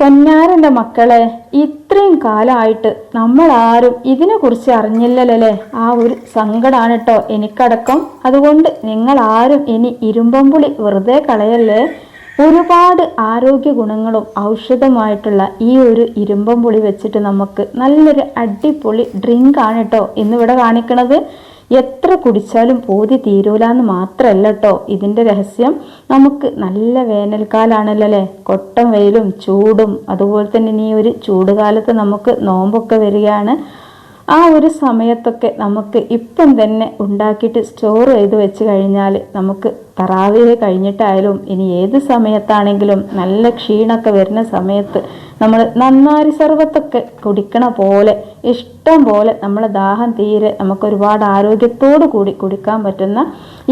പൊന്നാരൻ്റെ മക്കളെ, ഇത്രയും കാലമായിട്ട് നമ്മളാരും ഇതിനെക്കുറിച്ച് അറിഞ്ഞില്ലല്ലേ. ആ ഒരു സങ്കടമാണ് കേട്ടോ എനിക്കടക്കം. അതുകൊണ്ട് നിങ്ങളാരും ഇനി ഇരുമ്പമ്പുളി വെറുതെ കളയല്ലേ. ഒരുപാട് ആരോഗ്യ ഗുണങ്ങളും ഔഷധമായിട്ടുള്ള ഈ ഒരു ഇരുമ്പമ്പുളി വെച്ചിട്ട് നമുക്ക് നല്ലൊരു അടിപൊളി ഡ്രിങ്ക് ആണ് കേട്ടോ ഇന്നിവിടെ കാണിക്കണത്. എത്ര കുടിച്ചാലും പോതി തീരൂലെന്ന് മാത്രമല്ല കേട്ടോ ഇതിൻ്റെ രഹസ്യം. നമുക്ക് നല്ല വേനൽക്കാലാണല്ലോ, കൊട്ടം വെയിലും ചൂടും, അതുപോലെ തന്നെ ഇനി ഒരു ചൂടുകാലത്ത് നമുക്ക് നോമ്പൊക്കെ വരികയാണ്. ആ ഒരു സമയത്തൊക്കെ നമുക്ക് ഇപ്പം തന്നെ ഉണ്ടാക്കിയിട്ട് സ്റ്റോർ ചെയ്ത് വെച്ച് കഴിഞ്ഞാൽ നമുക്ക് തറാവീഹ് കഴിഞ്ഞിട്ടായാലും ഇനി ഏത് സമയത്താണെങ്കിലും നല്ല ക്ഷീണമൊക്കെ വരുന്ന സമയത്ത് നമ്മൾ നന്നാരി സർവത്തൊക്കെ കുടിക്കണ പോലെ ഇഷ്ടം പോലെ നമ്മളെ ദാഹം തീരെ നമുക്ക് ഒരുപാട് ആരോഗ്യത്തോടു കൂടി കുടിക്കാൻ പറ്റുന്ന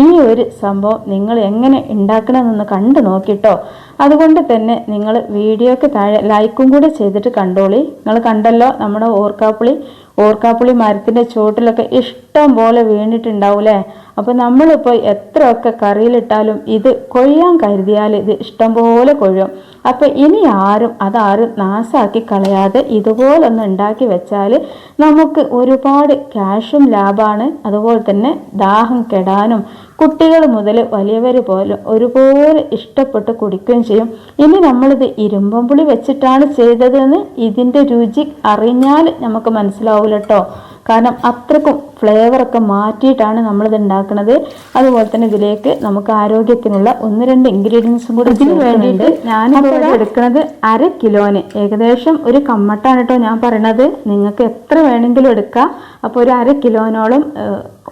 ഈ ഒരു സംഭവം നിങ്ങൾ എങ്ങനെ ഉണ്ടാക്കണമെന്നൊന്ന് കണ്ടു നോക്കിട്ടോ. അതുകൊണ്ട് തന്നെ നിങ്ങൾ വീഡിയോക്ക് താഴെ ലൈക്കും കൂടെ ചെയ്തിട്ട് കണ്ടോളി. നിങ്ങൾ കണ്ടല്ലോ നമ്മുടെ ഓർക്കാപ്പുളി മരത്തിൻ്റെ ചുവട്ടിലൊക്കെ ഇഷ്ടം പോലെ വീണിട്ടുണ്ടാവൂലേ. അപ്പോൾ നമ്മളിപ്പോൾ എത്രയൊക്കെ കറിയിലിട്ടാലും ഇത് കൊഴിയാൻ കരുതിയാൽ ഇത് ഇഷ്ടം പോലെ കൊഴിയും. അപ്പോൾ ഇനി അതാരും നാശാക്കി കളയാതെ ഇതുപോലൊന്ന് ഉണ്ടാക്കി വെച്ചാൽ നമുക്ക് ഒരുപാട് ക്യാഷും ലാഭമാണ്. അതുപോലെ തന്നെ ദാഹം കെടാനും കുട്ടികൾ മുതൽ വലിയവർ പോലും ഒരുപോലെ ഇഷ്ടപ്പെട്ട് കുടിക്കുകയും ചെയ്യും. ഇനി നമ്മളിത് ഇരുമ്പമ്പുളി വെച്ചിട്ടാണ് ചെയ്തതെന്ന് ഇതിൻ്റെ രുചി അറിഞ്ഞാൽ നമുക്ക് മനസ്സിലാവില്ല കേട്ടോ. കാരണം അത്രക്കും ഫ്ലേവറൊക്കെ മാറ്റിയിട്ടാണ് നമ്മളിത് ഉണ്ടാക്കുന്നത്. അതുപോലെ തന്നെ ഇതിലേക്ക് നമുക്ക് ആരോഗ്യത്തിനുള്ള 1-2 ഇൻഗ്രീഡിയൻസും കൂടി ഇതിന് വേണ്ടിയിട്ട് ഞാനിപ്പോൾ എടുക്കുന്നത് 1/2 കിലോന് ഏകദേശം ഒരു കമ്മട്ടാണ് കേട്ടോ ഞാൻ പറയണത്. നിങ്ങൾക്ക് എത്ര വേണമെങ്കിലും എടുക്കാം. അപ്പോൾ ഒരു 1/2 കിലോനോളം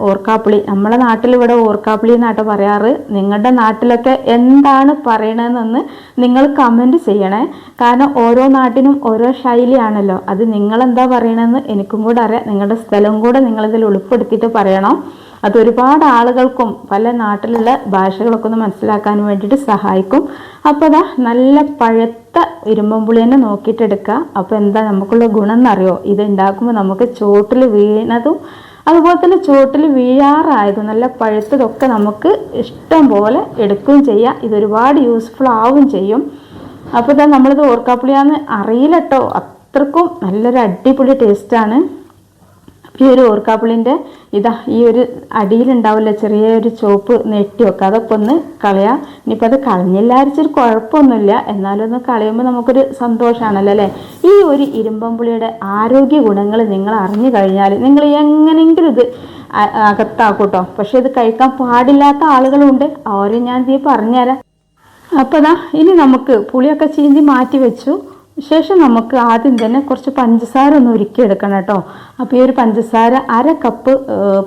ഓർക്കാപ്പുളി, നമ്മളെ നാട്ടിൽ ഇവിടെ ഓർക്കാപ്പുളി എന്നാട്ടോ പറയാറ്. നിങ്ങളുടെ നാട്ടിലൊക്കെ എന്താണ് പറയണതെന്നൊന്ന് നിങ്ങൾ കമൻറ്റ് ചെയ്യണേ. കാരണം ഓരോ നാട്ടിനും ഓരോ ശൈലിയാണല്ലോ. അത് നിങ്ങളെന്താ പറയണമെന്ന് എനിക്കും കൂടെ അറിയാം. നിങ്ങളുടെ സ്ഥലം കൂടെ നിങ്ങളിതിൽ ഉൾപ്പെടുത്തിയിട്ട് പറയണം. അതൊരുപാട് ആളുകൾക്കും പല നാട്ടിലുള്ള ഭാഷകളൊക്കെ ഒന്ന് മനസ്സിലാക്കാൻ വേണ്ടിയിട്ട് സഹായിക്കും. അപ്പോൾ അതാ നല്ല പഴുത്ത ഇരുമ്പമ്പുളി തന്നെ നോക്കിയിട്ട് എടുക്കുക. അപ്പോൾ എന്താ നമുക്കുള്ള ഗുണം എന്നറിയോ? ഇത് ഉണ്ടാക്കുമ്പോൾ നമുക്ക് ചോട്ടിൽ വീണതും അതുപോലെ തന്നെ ചുവട്ടിൽ വീഴാറായതും നല്ല പഴുത്തതൊക്കെ നമുക്ക് ഇഷ്ടം പോലെ എടുക്കുകയും ചെയ്യാം. ഇതൊരുപാട് യൂസ്ഫുൾ ആവുകയും ചെയ്യും. അപ്പോൾ ഇതാ നമ്മളിത് ഓർക്കാപ്പുളിയാന്ന് അറിയില്ല കേട്ടോ, അത്രക്കും നല്ലൊരു അടിപൊളി ടേസ്റ്റാണ്. ഈ ഒരു ഓർക്കാപ്പുളിൻ്റെ ഈ ഒരു അടിയിലുണ്ടാവില്ല ചെറിയൊരു ചോപ്പ് നെട്ടിയൊക്കെ, അതൊക്കെ ഒന്ന് കളയാം. ഇനിയിപ്പോൾ അത് കളഞ്ഞില്ലാരിച്ചൊരു കുഴപ്പമൊന്നുമില്ല, എന്നാലും ഒന്ന് കളയുമ്പോൾ നമുക്കൊരു സന്തോഷമാണല്ലോ അല്ലേ. ഈ ഒരു ഇരുമ്പമ്പുളിയുടെ ആരോഗ്യ ഗുണങ്ങൾ നിങ്ങൾ അറിഞ്ഞു കഴിഞ്ഞാൽ നിങ്ങൾ എങ്ങനെയെങ്കിലും ഇത് അകത്താക്കും കേട്ടോ. പക്ഷെ ഇത് കഴിക്കാൻ പാടില്ലാത്ത ആളുകളുണ്ട്, അവരെ ഞാൻ ഇത് പറഞ്ഞുതരാം. അപ്പോൾ ഇനി നമുക്ക് പുളിയൊക്കെ ചീന്തി മാറ്റി വെച്ചു ശേഷം നമുക്ക് ആദ്യം തന്നെ കുറച്ച് പഞ്ചസാര ഒന്ന് ഉരുക്കിയെടുക്കണം കേട്ടോ. അപ്പോൾ ഈ ഒരു പഞ്ചസാര 1/2 കപ്പ്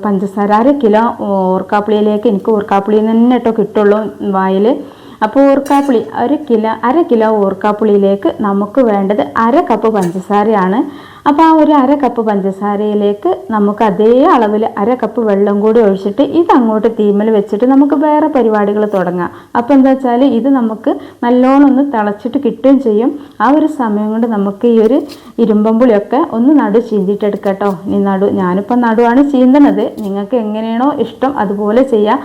പഞ്ചസാര 1/2 കിലോ ഓർക്കാപ്പുളിയിലേക്ക് എനിക്ക് ഓർക്കാപ്പുളിയിൽ നിന്ന് തന്നെ കേട്ടോ കിട്ടുള്ളൂ വായിൽ. അപ്പോൾ ഓർക്കാപ്പുളി 1/2 കിലോ ഓർക്കാപ്പുളിയിലേക്ക് നമുക്ക് വേണ്ടത് 1/2 കപ്പ് പഞ്ചസാരയാണ്. അപ്പോൾ ആ ഒരു 1/2 കപ്പ് പഞ്ചസാരയിലേക്ക് നമുക്ക് അതേ അളവിൽ 1/2 കപ്പ് വെള്ളം കൂടി ഒഴിച്ചിട്ട് ഇതങ്ങോട്ട് തീമൽ വെച്ചിട്ട് നമുക്ക് വേറെ പരിപാടികൾ തുടങ്ങാം. അപ്പോൾ എന്താ വെച്ചാൽ ഇത് നമുക്ക് നല്ലോണം ഒന്ന് തിളച്ചിട്ട് കിട്ടുകയും ചെയ്യും. ആ ഒരു സമയം കൊണ്ട് നമുക്ക് ഈ ഒരു ഇരുമ്പമ്പുളിയൊക്കെ ഒന്ന് നടു ചീന്തിയിട്ടെടുക്കാം കേട്ടോ. ഞാനിപ്പോൾ നടുവാണ് ചീന്തണത്, നിങ്ങൾക്ക് എങ്ങനെയാണോ ഇഷ്ടം അതുപോലെ ചെയ്യാം.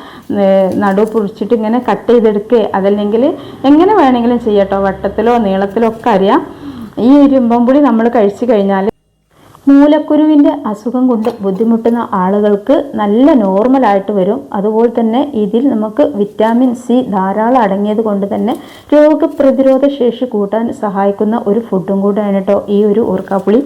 നടു പൊടിച്ചിട്ട് ഇങ്ങനെ കട്ട് ചെയ്തെടുക്കുക, അതല്ലെങ്കിൽ എങ്ങനെ വേണമെങ്കിലും ചെയ്യാം കേട്ടോ. വട്ടത്തിലോ നീളത്തിലോ ഒക്കെ അറിയാം. ഈ ഇരുമ്പമ്പുളി നമ്മൾ കഴിച്ചു കഴിഞ്ഞാൽ മൂലക്കുരുവിൻ്റെ അസുഖം കൊണ്ട് ബുദ്ധിമുട്ടുന്ന ആളുകൾക്ക് നല്ല നോർമലായിട്ട് വരും. അതുപോലെ തന്നെ ഇതിൽ നമുക്ക് വിറ്റാമിൻ സി ധാരാളം അടങ്ങിയത് കൊണ്ട് തന്നെ രോഗപ്രതിരോധ ശേഷി കൂട്ടാൻ സഹായിക്കുന്ന ഒരു ഫുഡും കൂടെയാണ് കേട്ടോ ഈ ഒരു ഓർക്കാപ്പുളി.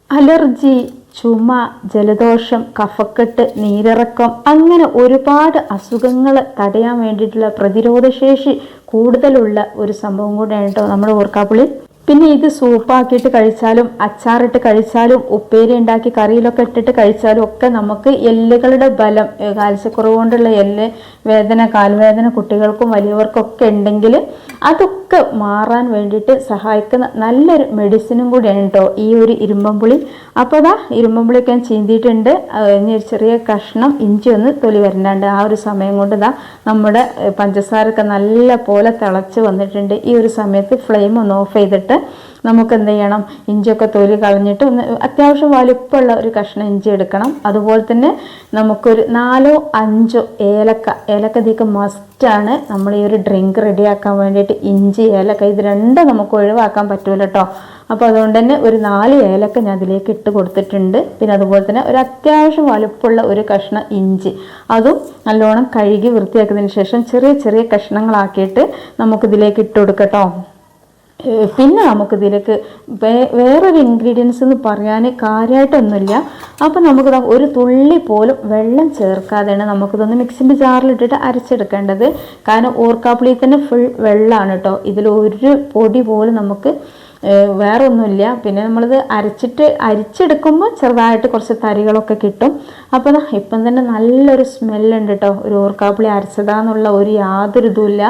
അലർജി, ചുമ, ജലദോഷം, കഫക്കെട്ട്, നീരിറക്കം അങ്ങനെ ഒരുപാട് അസുഖങ്ങൾ തടയാൻ വേണ്ടിയിട്ടുള്ള പ്രതിരോധശേഷി കൂടുതലുള്ള ഒരു സംഭവം കൂടെയാണ് കേട്ടോ നമ്മുടെ ഓർക്കാപ്പുളി. പിന്നെ ഇത് സൂപ്പാക്കിയിട്ട് കഴിച്ചാലും അച്ചാറിട്ട് കഴിച്ചാലും ഉപ്പേരി ഉണ്ടാക്കി കറിയിലൊക്കെ ഇട്ടിട്ട് കഴിച്ചാലും ഒക്കെ നമുക്ക് എല്ലുകളുടെ ബലം, കാൽസ്യക്കുറവ് കൊണ്ടുള്ള എല്ല് വേദന, കാൽവേദന കുട്ടികൾക്കും വലിയവർക്കൊക്കെ ഉണ്ടെങ്കിൽ അതൊക്കെ മാറാൻ വേണ്ടിയിട്ട് സഹായിക്കുന്ന നല്ലൊരു മെഡിസിനും കൂടിയാണ് കേട്ടോ ഈ ഒരു ഇരുമ്പമ്പുളി. അപ്പോൾ ഇരുമ്പമ്പുളിയൊക്കെ ഞാൻ ചീന്തിയിട്ടുണ്ട്. ഇനി ഒരു ചെറിയ കഷ്ണം ഇഞ്ചി ഒന്ന് തൊലി വരണ്ടാണ്ട്. ആ ഒരു സമയം കൊണ്ട് നമ്മുടെ പഞ്ചസാരൊക്കെ നല്ല പോലെ തിളച്ച് വന്നിട്ടുണ്ട്. ഈ ഒരു സമയത്ത് ഫ്ലെയിം ഒന്ന് ഓഫ് ചെയ്തിട്ട് നമുക്ക് എന്ത് ചെയ്യണം, ഇഞ്ചിയൊക്കെ തൊലി കളഞ്ഞിട്ട് അത്യാവശ്യം വലിപ്പമുള്ള ഒരു കഷ്ണം ഇഞ്ചി എടുക്കണം. അതുപോലെ തന്നെ നമുക്കൊരു 4-5 ഏലക്ക ഇതിക്ക് മസ്റ്റാണ്. നമ്മൾ ഈ ഒരു ഡ്രിങ്ക് റെഡിയാക്കാൻ വേണ്ടിയിട്ട് ഇഞ്ചി ഏലക്ക ഇത് രണ്ടും നമുക്ക് ഒഴിവാക്കാൻ പറ്റൂല കേട്ടോ. അപ്പോൾ അതുകൊണ്ട് തന്നെ ഒരു 4 ഏലക്ക ഞാൻ അതിലേക്ക് ഇട്ട് കൊടുത്തിട്ടുണ്ട്. പിന്നെ അതുപോലെ തന്നെ ഒരു അത്യാവശ്യം വലുപ്പമുള്ള ഒരു കഷ്ണം ഇഞ്ചി, അതും നല്ലോണം കഴുകി വൃത്തിയാക്കിയതിന് ശേഷം ചെറിയ ചെറിയ കഷ്ണങ്ങളാക്കിയിട്ട് നമുക്കിതിലേക്ക് ഇട്ട് കൊടുക്കട്ടോ. പിന്നെ നമുക്കിതിലേക്ക് വേറൊരു ഇൻഗ്രീഡിയൻസ് എന്ന് പറയാൻ കാര്യമായിട്ടൊന്നുമില്ല. അപ്പോൾ നമുക്ക് ഒരു തുള്ളി പോലും വെള്ളം ചേർക്കാതെയാണ് നമുക്കിതൊന്ന് മിക്സിൻ്റെ ജാറിലിട്ടിട്ട് അരച്ചെടുക്കേണ്ടത്. കാരണം ഓർക്കാപ്പുളി തന്നെ ഫുൾ വെള്ളമാണ് കേട്ടോ. ഇതിലൊരു പൊടി പോലും നമുക്ക് വേറെ ഒന്നുമില്ല. പിന്നെ നമ്മളിത് അരിച്ചെടുക്കുമ്പോൾ ചെറുതായിട്ട് കുറച്ച് തരികളൊക്കെ കിട്ടും. അപ്പോൾ ഇപ്പം തന്നെ നല്ലൊരു സ്മെല്ലുണ്ട് കേട്ടോ. ഒരു ഓർക്കാപ്പുളി അരച്ചതാന്നുള്ള ഒരു യാതൊരു ഇതുമില്ല.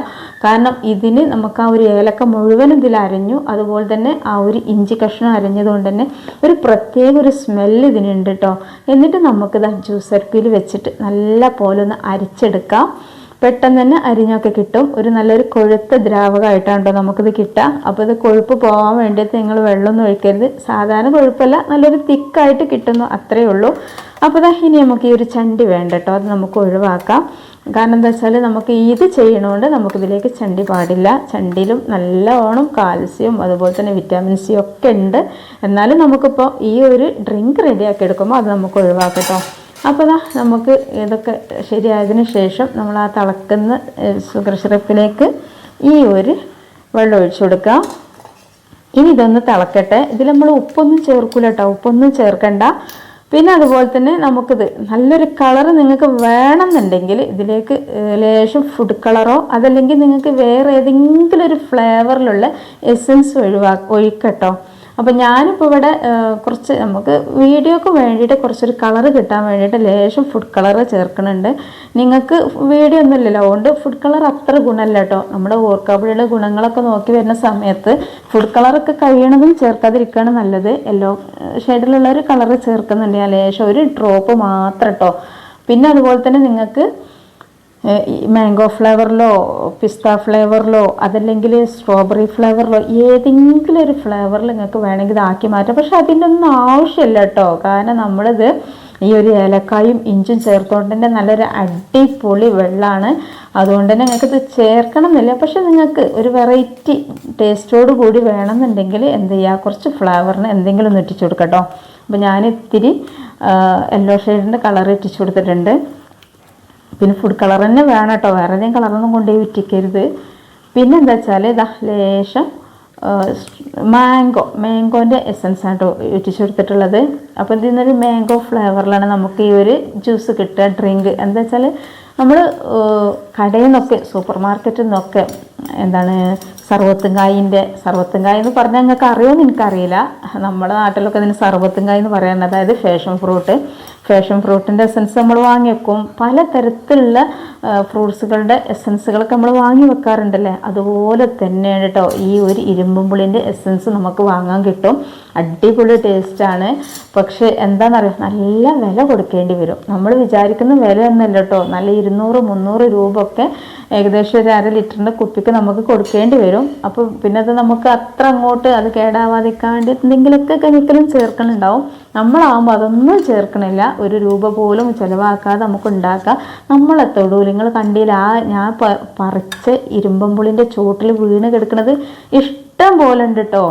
കാരണം ഇതിന് നമുക്ക് ആ ഒരു ഏലക്ക മുഴുവനും ഇതിൽ അരഞ്ഞു, അതുപോലെ തന്നെ ആ ഒരു ഇഞ്ചി കഷ്ണം അരഞ്ഞതുകൊണ്ട് തന്നെ ഒരു പ്രത്യേക ഒരു സ്മെല്ല് ഇതിനുണ്ട് കേട്ടോ. എന്നിട്ട് നമുക്കിത് ജ്യൂസർക്കിൽ വെച്ചിട്ട് നല്ല പോലെ ഒന്ന് അരിച്ചെടുക്കാം. പെട്ടെന്ന് തന്നെ അരിഞ്ഞൊക്കെ കിട്ടും. ഒരു നല്ലൊരു കൊഴുത്ത ദ്രാവകമായിട്ടാണ് കേട്ടോ നമുക്കിത് കിട്ടുക. അപ്പോൾ ഇത് കൊഴുപ്പ് പോകാൻ വേണ്ടിയിട്ട് നിങ്ങൾ വെള്ളമൊന്നും ഒഴിക്കരുത്. സാധാരണ കൊഴുപ്പല്ല, നല്ലൊരു തിക്കായിട്ട് കിട്ടുന്നു, അത്രയേ ഉള്ളൂ. അപ്പോൾ ഇനി നമുക്ക് ഈ ഒരു ചണ്ടി വേണ്ട കേട്ടോ, അത് നമുക്ക് ഒഴിവാക്കാം. കാരണം എന്താ വെച്ചാൽ നമുക്ക് ഇത് ചെയ്യണോണ്ട് നമുക്കിതിലേക്ക് ചണ്ടി പാടില്ല. ചണ്ടിയിലും നല്ലോണം കാൽസ്യം അതുപോലെ തന്നെ വിറ്റാമിൻ സി ഒക്കെ ഉണ്ട്. എന്നാലും നമുക്കിപ്പോൾ ഈ ഒരു ഡ്രിങ്ക് റെഡിയാക്കി എടുക്കുമ്പോൾ അത് നമുക്ക് ഒഴിവാക്കട്ടോ. അപ്പോൾ നമുക്ക് ഇതൊക്കെ ശരിയായതിന് ശേഷം നമ്മൾ ആ തിളക്കുന്ന ഷുഗർ സിറപ്പിലേക്ക് ഈ ഒരു വെള്ളം ഒഴിച്ചു കൊടുക്കുക. ഇനി ഇതൊന്ന് തിളക്കട്ടെ. ഇതിൽ നമ്മൾ ഉപ്പൊന്നും ചേർക്കില്ല കേട്ടോ, ഉപ്പൊന്നും ചേർക്കണ്ട. പിന്നെ അതുപോലെ തന്നെ നമുക്കിത് നല്ലൊരു കളറ് നിങ്ങൾക്ക് വേണമെന്നുണ്ടെങ്കിൽ ഇതിലേക്ക് ലേശം ഫുഡ് കളറോ അതല്ലെങ്കിൽ നിങ്ങൾക്ക് വേറെ ഏതെങ്കിലും ഒരു ഫ്ലേവറിലുള്ള എസൻസ് ഒഴിക്കട്ടോ. അപ്പോൾ ഞാനിപ്പോൾ ഇവിടെ കുറച്ച് നമുക്ക് വീഡിയോക്ക് വേണ്ടിയിട്ട് കുറച്ചൊരു കളറ് കിട്ടാൻ വേണ്ടിയിട്ട് ലേശം ഫുഡ് കളറ് ചേർക്കുന്നുണ്ട്. നിങ്ങൾക്ക് വീഡിയോ ഒന്നുമില്ലല്ലോ, അതുകൊണ്ട് ഫുഡ് കളർ അത്ര ഗുണമല്ല കേട്ടോ. നമ്മുടെ ഓർക്കാപ്പുളിയുടെ ഗുണങ്ങളൊക്കെ നോക്കി വരുന്ന സമയത്ത് ഫുഡ് കളറൊക്കെ കഴിയണതും ചേർക്കാതിരിക്കുകയാണ് നല്ലത്. യെല്ലോ ഷെയ്ഡിലുള്ള ഒരു കളറ് ചേർക്കുന്നുണ്ട് ഞാൻ, ലേശം ഒരു ഡ്രോപ്പ് മാത്രം കേട്ടോ. പിന്നെ അതുപോലെ തന്നെ നിങ്ങൾക്ക് മാംഗോ ഫ്ലേവറിലോ പിസ്ത ഫ്ലേവറിലോ അതല്ലെങ്കിൽ സ്ട്രോബെറി ഫ്ലേവറിലോ ഏതെങ്കിലും ഒരു ഫ്ലേവറിൽ നിങ്ങൾക്ക് വേണമെങ്കിൽ ഇതാക്കി മാറ്റാം. പക്ഷെ അതിൻ്റെ ഒന്നും ആവശ്യമില്ല കേട്ടോ. കാരണം നമ്മളിത് ഈ ഒരു ഏലക്കായും ഇഞ്ചും ചേർത്തുകൊണ്ട് തന്നെ നല്ലൊരു അടിപൊളി വെള്ളമാണ്. അതുകൊണ്ട് തന്നെ നിങ്ങൾക്കിത് ചേർക്കണം എന്നില്ല. പക്ഷെ നിങ്ങൾക്ക് ഒരു വെറൈറ്റി ടേസ്റ്റോട് കൂടി വേണമെന്നുണ്ടെങ്കിൽ എന്ത് ചെയ്യുക, കുറച്ച് ഫ്ലേവറിന് എന്തെങ്കിലും ഒന്ന് ഇട്ടിച്ചു കൊടുക്കട്ടോ. അപ്പോൾ ഞാൻ ഇത്തിരി യെല്ലോ ഷെയ്ഡിൻ്റെ കളർ ഇട്ടിച്ചു കൊടുത്തിട്ടുണ്ട്. പിന്നെ ഫുഡ് കളർ തന്നെ വേണം കേട്ടോ, വേറെ ഏതെങ്കിലും കളറൊന്നും കൊണ്ടുപോയി വിറ്റിക്കരുത്. പിന്നെ എന്താ വെച്ചാൽ ലേശം മാംഗോൻ്റെ എസൻസ് ആണ് കേട്ടോ ഇട്ടിച്ചു കൊടുത്തിട്ടുള്ളത്. അപ്പോൾ ഇതിൽ നിന്നൊരു മാംഗോ ഫ്ലേവറിലാണ് നമുക്ക് ഈ ഒരു ജ്യൂസ് കിട്ടുക, ഡ്രിങ്ക്. എന്താ വെച്ചാൽ നമ്മൾ കടയിൽ നിന്നൊക്കെ സൂപ്പർ മാർക്കറ്റിൽ നിന്നൊക്കെ എന്താണ് സർവത്തുങ്കായ എന്ന് പറഞ്ഞാൽ നിങ്ങൾക്ക് അറിയുമെന്ന് എനിക്കറിയില്ല. നമ്മുടെ നാട്ടിലൊക്കെ അതിന് സർവത്തുങ്കായ എന്ന് പറയുന്നത്, അതായത് ഫാഷൻ ഫ്രൂട്ടിൻ്റെ എസൻസ് നമ്മൾ വാങ്ങി വെക്കും. പലതരത്തിലുള്ള ഫ്രൂട്ട്സുകളുടെ എസൻസുകളൊക്കെ നമ്മൾ വാങ്ങി വെക്കാറുണ്ടല്ലേ, അതുപോലെ തന്നെയാണ് കേട്ടോ ഈ ഒരു ഇരുമ്പുളിൻ്റെ എസൻസ് നമുക്ക് വാങ്ങാൻ കിട്ടും. അടിപൊളി ടേസ്റ്റാണ്. പക്ഷേ എന്താണെന്നറിയാം, നല്ല വില കൊടുക്കേണ്ടി വരും. നമ്മൾ വിചാരിക്കുന്ന വില ഒന്നല്ല കേട്ടോ, നല്ല 200-300 രൂപ ഒക്കെ ഏകദേശം ഒരു 1/2 ലിറ്ററിൻ്റെ കുപ്പിക്ക് നമുക്ക് കൊടുക്കേണ്ടി വരും. അപ്പോൾ പിന്നെ അത് നമുക്ക് അത്ര അങ്ങോട്ട് അത് കേടാവാതിരിക്കാണ്ട് എന്തെങ്കിലുമൊക്കെ കെമിക്കലും ചേർക്കണുണ്ടാവും. നമ്മളാകുമ്പോൾ അതൊന്നും ചേർക്കണില്ല. 1 രൂപ പോലും ചിലവാക്കാതെ നമുക്ക് ഉണ്ടാക്കാം. നമ്മളെ തൊടുവിൽ നിങ്ങൾ കണ്ടില്ല, ഞാൻ പറിച്ച ഇരുമ്പമ്പുളിൻ്റെ ചോട്ടിൽ വീണ് കിടക്കുന്നത് ഇഷ്ടം പോലെ ഉണ്ട് കേട്ടോ.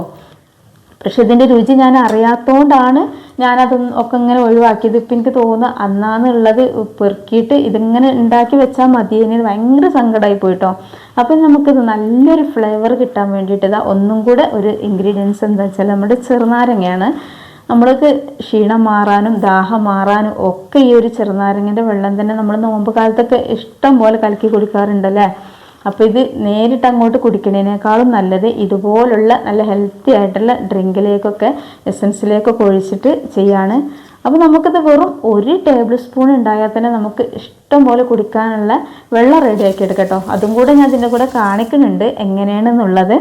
പക്ഷെ ഇതിൻ്റെ രുചി ഞാൻ അറിയാത്തതുകൊണ്ടാണ് ഞാനതൊന്നും ഒക്കെ ഇങ്ങനെ ഒഴിവാക്കിയത്. ഇപ്പം എനിക്ക് തോന്നുന്നു അന്നാന്നുള്ളത് പെറുക്കിയിട്ട് ഇതിങ്ങനെ ഉണ്ടാക്കി വെച്ചാൽ മതി. എനിക്ക് ഭയങ്കര സങ്കടമായി പോയിട്ടോ. അപ്പം നമുക്കിത് നല്ലൊരു ഫ്ലേവർ കിട്ടാൻ വേണ്ടിയിട്ട് ഒന്നും കൂടെ ഒരു ഇൻഗ്രീഡിയൻസ് എന്താ വെച്ചാൽ നമ്മുടെ ചെറുനാരങ്ങയാണ്. നമ്മൾക്ക് ക്ഷീണം മാറാനും ദാഹം മാറാനും ഒക്കെ ഈ ഒരു ചെറുനാരങ്ങൻ്റെ വെള്ളം തന്നെ നമ്മൾ നോമ്പ് കാലത്തൊക്കെ ഇഷ്ടം പോലെ കലക്കി കുടിക്കാറുണ്ടല്ലേ. അപ്പോൾ ഇത് നേരിട്ട് അങ്ങോട്ട് കുടിക്കുന്നതിനേക്കാളും നല്ലത് ഇതുപോലുള്ള നല്ല ഹെൽത്തി ആയിട്ടുള്ള ഡ്രിങ്കിലേക്കൊക്കെ എസൻസിലേക്കൊക്കെ ഒഴിച്ചിട്ട് ചെയ്യാണ്. അപ്പോൾ നമുക്കിത് വെറും 1 ടേബിൾ സ്പൂൺ ഉണ്ടായാൽ തന്നെ നമുക്ക് ഇഷ്ടം പോലെ കുടിക്കാനുള്ള വെള്ളം റെഡിയാക്കി എടുക്കട്ടോ. അതും കൂടെ ഞാൻ ഇതിൻ്റെ കൂടെ കാണിക്കുന്നുണ്ട് എങ്ങനെയാണെന്നുള്ളത്.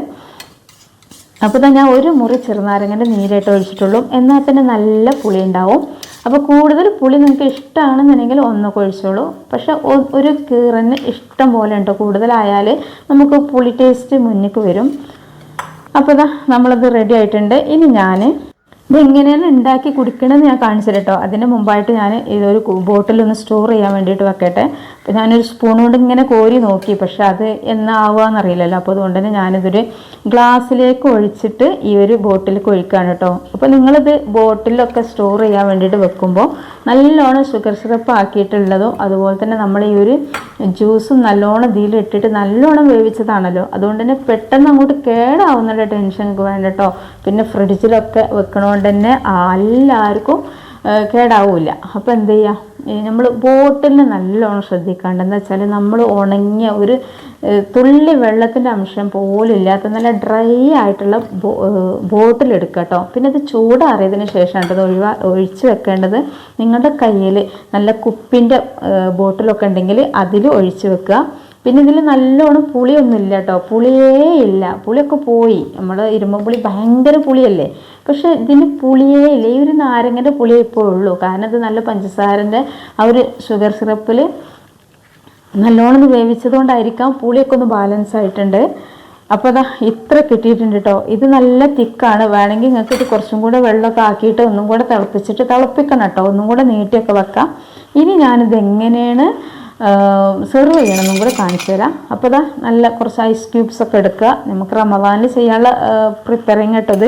അപ്പോൾ ഞാൻ 1 മുറി ചെറുനാരങ്ങൻ്റെ നീരായിട്ട് ഒഴിച്ചിട്ടുള്ളൂ. എന്നാൽ തന്നെ നല്ല പുളി ഉണ്ടാവും. അപ്പോൾ കൂടുതൽ പുളി നിങ്ങൾക്ക് ഇഷ്ടമാണെന്നുണ്ടെങ്കിൽ 1 ഒഴിച്ചോളൂ. പക്ഷെ ഒരു കീറന് ഇഷ്ടം പോലെ ഉണ്ടോ, കൂടുതലായാൽ നമുക്ക് പുളി ടേസ്റ്റ് മുന്നിക്ക് വരും. അപ്പോൾ ഇതാ നമ്മളത് റെഡി ആയിട്ടുണ്ട്. ഇനി ഞാൻ ഇതെങ്ങനെയാണ് ഉണ്ടാക്കി കുടിക്കണമെന്ന് ഞാൻ കാണിച്ചു കേട്ടോ. അതിന് മുമ്പായിട്ട് ഞാൻ ഇതൊരു ബോട്ടിലൊന്ന് സ്റ്റോർ ചെയ്യാൻ വേണ്ടിയിട്ട് വെക്കട്ടെ. അപ്പോൾ ഞാനൊരു സ്പൂൺ കൊണ്ട് ഇങ്ങനെ കോരി നോക്കി, പക്ഷെ അത് എന്നാവുകയെന്നറിയില്ലല്ലോ. അപ്പോൾ അതുകൊണ്ട് തന്നെ ഞാനിതൊരു ഗ്ലാസ്സിലേക്ക് ഒഴിച്ചിട്ട് ഈ ഒരു ബോട്ടിലേക്ക് ഒഴിക്കുകയാണ് കേട്ടോ. അപ്പോൾ നിങ്ങളിത് ബോട്ടിലൊക്കെ സ്റ്റോർ ചെയ്യാൻ വേണ്ടിയിട്ട് വെക്കുമ്പോൾ നല്ലോണം ഷുഗർ സിറപ്പ് ആക്കിയിട്ടുള്ളതും അതുപോലെ തന്നെ നമ്മൾ ഈ ഒരു ജ്യൂസും നല്ലോണം ഇതിൽ ഇട്ടിട്ട് നല്ലോണം വേവിച്ചതാണല്ലോ, അതുകൊണ്ട് തന്നെ പെട്ടെന്ന് അങ്ങോട്ട് കേടാവുന്നുള്ള ടെൻഷൻ വേണ്ട കേട്ടോ. പിന്നെ ഫ്രിഡ്ജിലൊക്കെ വെക്കണോണ്ട് തന്നെ എല്ലാവർക്കും കേടാവില്ല. അപ്പോൾ എന്ത് ചെയ്യുക, നമ്മൾ ബോട്ടിലിന് നല്ലോണം ശ്രദ്ധിക്കാണ്ട് എന്താ വെച്ചാൽ നമ്മൾ ഉണങ്ങിയ ഒരു തുള്ളി വെള്ളത്തിൻ്റെ അംശം പോലും ഇല്ലാത്ത നല്ല ഡ്രൈ ആയിട്ടുള്ള ബോട്ടിൽ എടുക്കുക കേട്ടോ. പിന്നെ അത് ചൂടാറിയതിന് ശേഷമാണ് അത് ഒഴിച്ച് വെക്കേണ്ടത്. നിങ്ങളുടെ കയ്യിൽ നല്ല കുപ്പിൻ്റെ ബോട്ടിലൊക്കെ ഉണ്ടെങ്കിൽ അതിൽ ഒഴിച്ച് വെക്കുക. പിന്നെ ഇതിൽ നല്ലോണം പുളിയൊന്നുമില്ല കേട്ടോ, പുളിയേ ഇല്ല. പുളിയൊക്കെ പോയി, നമ്മൾ ഇരുമ്പുളി ഭയങ്കര പുളിയല്ലേ, പക്ഷെ ഇതിന് പുളിയേ ഇല്ല. ഈ ഒരു നാരങ്ങൻ്റെ പുളിയേ ഇപ്പോൾ ഉള്ളൂ, കാരണം ഇത് നല്ല പഞ്ചസാരൻ്റെ ആ ഒരു ഷുഗർ സിറപ്പിൽ നല്ലോണം വേവിച്ചതുകൊണ്ടായിരിക്കാം പുളിയൊക്കെ ഒന്ന് ബാലൻസ് ആയിട്ടുണ്ട്. അപ്പോൾ അതാ ഇത്ര കിട്ടിയിട്ടുണ്ട് കേട്ടോ. ഇത് നല്ല തിക്കാണ്. വേണമെങ്കിൽ നിങ്ങൾക്ക് ഇത് കുറച്ചും കൂടെ വെള്ളമൊക്കെ ആക്കിയിട്ട് ഒന്നും കൂടെ തിളപ്പിക്കണം കേട്ടോ, ഒന്നും കൂടെ നീട്ടിയൊക്കെ വെക്കാം. ഇനി ഞാനിത് എങ്ങനെയാണ് സെർവ് ചെയ്യണമെന്നും കൂടെ കാണിച്ചു തരാം. അപ്പോൾ ഇതാ നല്ല കുറച്ച് ഐസ് ക്യൂബ്സ് ഒക്കെ എടുക്കുക. നമുക്ക് റമദാനിൽ ചെയ്യാനുള്ള പ്രിപ്പയറിങ് കേട്ടത്.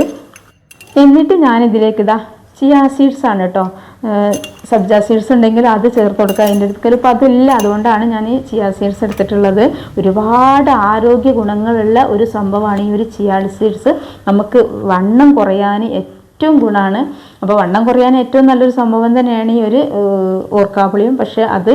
എന്നിട്ട് ഞാനിതിലേക്ക് ഇതാ ചിയാ സീഡ്സ് ആണ് കേട്ടോ, സബ്ജ സീഡ്സ് ഉണ്ടെങ്കിൽ അത് ചേർത്ത് കൊടുക്കുക. അതിൻ്റെ അടുക്കൽ ഇപ്പോൾ അതില്ല, അതുകൊണ്ടാണ് ഞാൻ ഈ ചിയാ സീഡ്സ് എടുത്തിട്ടുള്ളത്. ഒരുപാട് ആരോഗ്യ ഗുണങ്ങളുള്ള ഒരു സംഭവമാണ് ഈ ഒരു ചിയാ സീഡ്സ്. നമുക്ക് വണ്ണം കുറയാൻ ഏറ്റവും ഗുണമാണ്. അപ്പോൾ വണ്ണം കുറയാൻ ഏറ്റവും നല്ലൊരു സംഭവം തന്നെയാണ് ഈ ഒരു ഓർക്കാപ്പുളിയും. പക്ഷേ അത്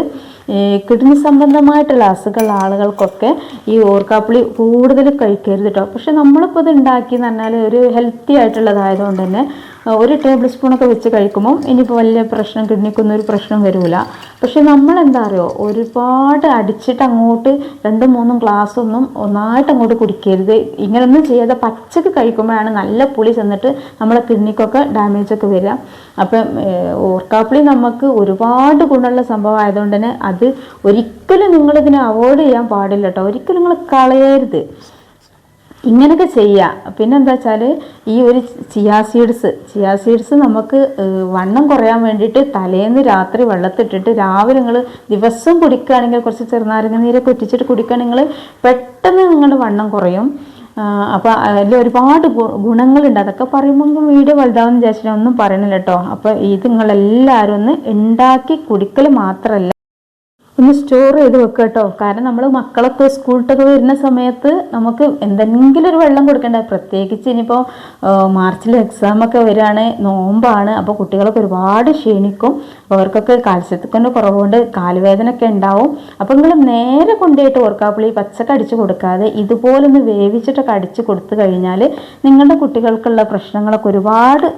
കിഡ്നി സംബന്ധമായിട്ടുള്ള അസുഖമുള്ള ആളുകൾക്കൊക്കെ ഈ ഓർക്കാപ്പുളി കൂടുതൽ കഴിക്കരുത് കേട്ടോ. പക്ഷെ നമ്മളിപ്പോൾ ഇത് ഉണ്ടാക്കിയെന്ന് പറഞ്ഞാൽ ഒരു ഹെൽത്തി ആയിട്ടുള്ളതായതുകൊണ്ട് തന്നെ ഒരു ടേബിൾ സ്പൂണൊക്കെ വെച്ച് കഴിക്കുമ്പോൾ ഇനിയിപ്പോൾ വലിയ പ്രശ്നം, കിഡ്നിക്കൊന്നും ഒരു പ്രശ്നം വരില്ല. പക്ഷെ നമ്മളെന്താ അറിയോ, ഒരുപാട് അടിച്ചിട്ട് അങ്ങോട്ട് 2-3 ഗ്ലാസ് ഒന്നും ഒന്നായിട്ട് അങ്ങോട്ട് കുടിക്കരുത്. ഇങ്ങനൊന്നും ചെയ്യാതെ പച്ചക്ക് കഴിക്കുമ്പോഴാണ് നല്ല പുളി ചെന്നിട്ട് നമ്മളെ കിഡ്നിക്കൊക്കെ ഡാമേജൊക്കെ വരിക. അപ്പം ഓർക്കാപ്പുളി നമുക്ക് ഒരുപാട് ഗുണമുള്ള സംഭവം ആയതുകൊണ്ട് തന്നെ അത് ഒരിക്കലും നിങ്ങളിതിനെ അവോയ്ഡ് ചെയ്യാൻ പാടില്ല കേട്ടോ. ഒരിക്കലും നിങ്ങൾ കളയരുത്. ഇങ്ങനെയൊക്കെ ചെയ്യുക. പിന്നെ എന്താ വെച്ചാൽ ഈ ഒരു ചിയാ സീഡ്സ് നമുക്ക് വണ്ണം കുറയാൻ വേണ്ടിയിട്ട് തലേന്ന് രാത്രി വെള്ളത്തിട്ടിട്ട് രാവിലെ നിങ്ങൾ ദിവസം കുടിക്കുകയാണെങ്കിൽ, കുറച്ച് ചെറുനാരങ്ങ നീരൊക്കെ ഒറ്റിച്ചിട്ട് കുടിക്കുകയാണെങ്കിൽ പെട്ടെന്ന് നിങ്ങളുടെ വണ്ണം കുറയും. അപ്പോൾ അതിൽ ഒരുപാട് ഗുണങ്ങളുണ്ട്. അതൊക്കെ പറയുമ്പോൾ വീഡിയോ വലുതാവെന്ന് വിചാരിച്ചിട്ട് ഒന്നും പറയണില്ല കേട്ടോ. അപ്പോൾ ഇത് നിങ്ങളെല്ലാവരും ഒന്ന് ഉണ്ടാക്കി കുടിക്കൽ മാത്രമല്ല, ഒന്ന് സ്റ്റോർ ചെയ്ത് വെക്കുക കേട്ടോ. കാരണം നമ്മൾ മക്കളൊക്കെ സ്കൂളിലൊക്കെ വരുന്ന സമയത്ത് നമുക്ക് എന്തെങ്കിലും ഒരു വെള്ളം കൊടുക്കണ്ടേ. പ്രത്യേകിച്ച് ഇനിയിപ്പോൾ മാർച്ചിൽ എക്സാമൊക്കെ വരികയാണ്, നോമ്പാണ്. അപ്പോൾ കുട്ടികളൊക്കെ ഒരുപാട് ക്ഷീണിക്കും. അപ്പോൾ അവർക്കൊക്കെ കാൽസ്യത്തിൻ്റെ കുറവുകൊണ്ട് കാലുവേദനയൊക്കെ ഉണ്ടാവും. അപ്പോൾ നിങ്ങൾ നേരെ കൊണ്ടുപോയിട്ട് ഓർക്കാപ്പുളി പച്ചക്ക് അടിച്ച് കൊടുക്കാതെ ഇതുപോലൊന്ന് വേവിച്ചിട്ടൊക്കെ അടിച്ച് കൊടുത്തു കഴിഞ്ഞാൽ നിങ്ങളുടെ കുട്ടികൾക്കുള്ള പ്രശ്നങ്ങളൊക്കെ ഒരുപാട്,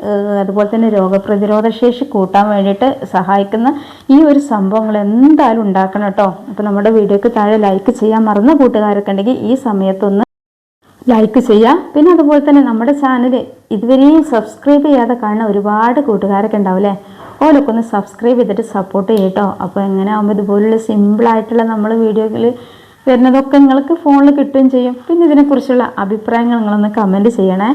അതുപോലെ തന്നെ രോഗപ്രതിരോധ ശേഷി കൂട്ടാൻ വേണ്ടിയിട്ട് സഹായിക്കുന്ന ഈ ഒരു സംഭവങ്ങൾ എന്തായാലും ഉണ്ടാക്കണം കേട്ടോ. അപ്പോൾ നമ്മുടെ വീഡിയോക്ക് താഴെ ലൈക്ക് ചെയ്യാൻ മറന്ന കൂട്ടുകാരൊക്കെ ഉണ്ടെങ്കിൽ ഈ സമയത്തൊന്ന് ലൈക്ക് ചെയ്യാം. പിന്നെ അതുപോലെ തന്നെ നമ്മുടെ ചാനൽ ഇതുവരെയും സബ്സ്ക്രൈബ് ചെയ്യാതെ കാണുന്ന ഒരുപാട് കൂട്ടുകാരൊക്കെ ഉണ്ടാവില്ലേ, ഓലൊക്കെ ഒന്ന് സബ്സ്ക്രൈബ് ചെയ്തിട്ട് സപ്പോർട്ട് ചെയ്യും കേട്ടോ. അപ്പോൾ എങ്ങനെ ആകുമ്പോൾ ഇതുപോലുള്ള സിമ്പിളായിട്ടുള്ള നമ്മൾ വീഡിയോയിൽ വരുന്നതൊക്കെ നിങ്ങൾക്ക് ഫോണിൽ കിട്ടുകയും ചെയ്യും. പിന്നെ ഇതിനെക്കുറിച്ചുള്ള അഭിപ്രായങ്ങൾ നിങ്ങളൊന്ന് കമൻറ്റ് ചെയ്യണേ.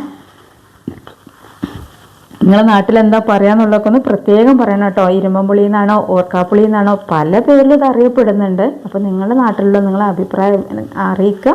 നിങ്ങളുടെ നാട്ടിൽ എന്താ പറയാന്നുള്ളതൊക്കെ ഒന്ന് പ്രത്യേകം പറയണം കേട്ടോ. ഇരുമ്പുളി എന്നാണോ ഓർക്കാപ്പുളി എന്നാണോ പല പേരിലും ഇത് അറിയപ്പെടുന്നുണ്ട്. അപ്പോൾ നിങ്ങളുടെ നാട്ടിലുള്ള നിങ്ങളെ അഭിപ്രായം അറിയിക്കുക.